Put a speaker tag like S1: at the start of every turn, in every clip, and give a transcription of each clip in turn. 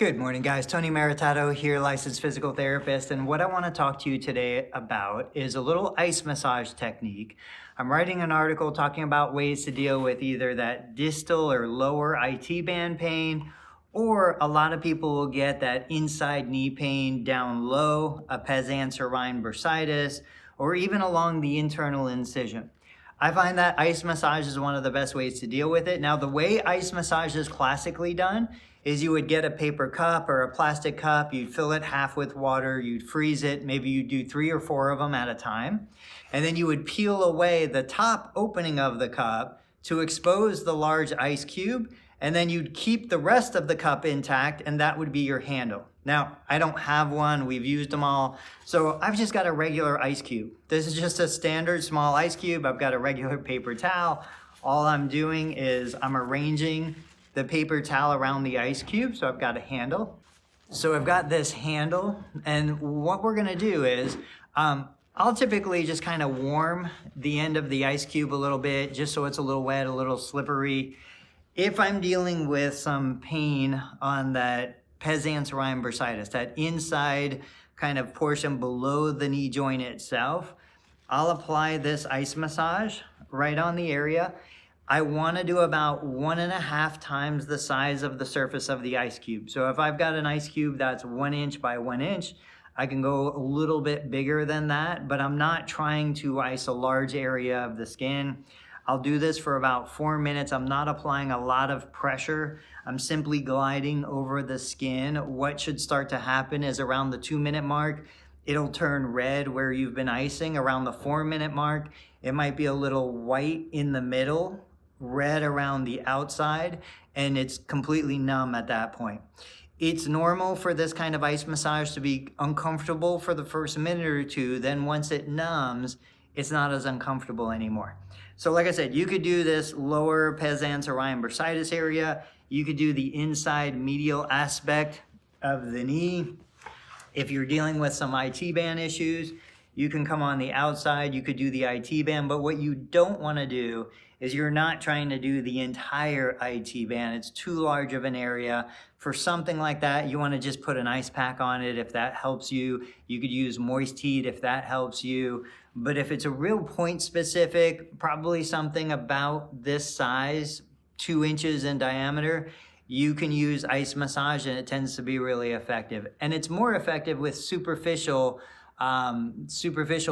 S1: Good morning, guys. Tony Maritato here, licensed physical therapist. And what I want to talk to you today about is a little ice massage technique. I'm writing an article talking about ways to deal with either that distal or lower IT band pain, or a lot of people will get that inside knee pain down low, a pes or Rhine bursitis, or even along the internal incision. I find that ice massage is one of the best ways to deal with it. Now, the way ice massage is classically done is you would get a paper cup or a plastic cup, you'd fill it half with water, you'd freeze it, maybe you'd do 3 or 4 of them at a time, and then you would peel away the top opening of the cup to expose the large ice cube, and then you'd keep the rest of the cup intact, and that would be your handle. Now, I don't have one, we've used them all, so I've just got a regular ice cube. This is just a standard small ice cube. I've got a regular paper towel. All I'm doing is I'm arranging the paper towel around the ice cube, so I've got a handle. So I've got this handle, and what we're gonna do is, I'll typically just kind of warm the end of the ice cube a little bit, just so it's a little wet, a little slippery. If I'm dealing with some pain on that pes Rhine bursitis, that inside kind of portion below the knee joint itself, I'll apply this ice massage right on the area. I want to do about 1.5 times the size of the surface of the ice cube. So if I've got an ice cube that's 1 inch by 1 inch, I can go a little bit bigger than that, but I'm not trying to ice a large area of the skin. I'll do this for about 4 minutes. I'm not applying a lot of pressure. I'm simply gliding over the skin. What should start to happen is around the 2-minute mark, it'll turn red where you've been icing. Around the 4-minute mark, it might be a little white in the middle, red around the outside, and it's completely numb at that point. It's normal for this kind of ice massage to be uncomfortable for the first minute or two. Then once it numbs, it's not as uncomfortable anymore. So like I said, you could do this lower pes or Rhine bursitis area. You could do the inside medial aspect of the knee. If you're dealing with some IT band issues, you can come on the outside, you could do the IT band, but what you don't want to do is you're not trying to do the entire IT band. It's too large of an area. For something like that, you want to just put an ice pack on it if that helps you. You could use moist heat if that helps you. But if it's a real point specific, probably something about this size, 2 inches in diameter, you can use ice massage and it tends to be really effective. And it's more effective with superficial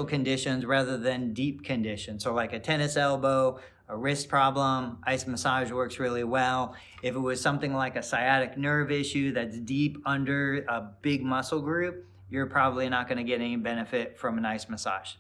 S1: conditions rather than deep conditions. So like a tennis elbow, a wrist problem, ice massage works really well. If it was something like a sciatic nerve issue that's deep under a big muscle group, you're probably not going to get any benefit from an ice massage.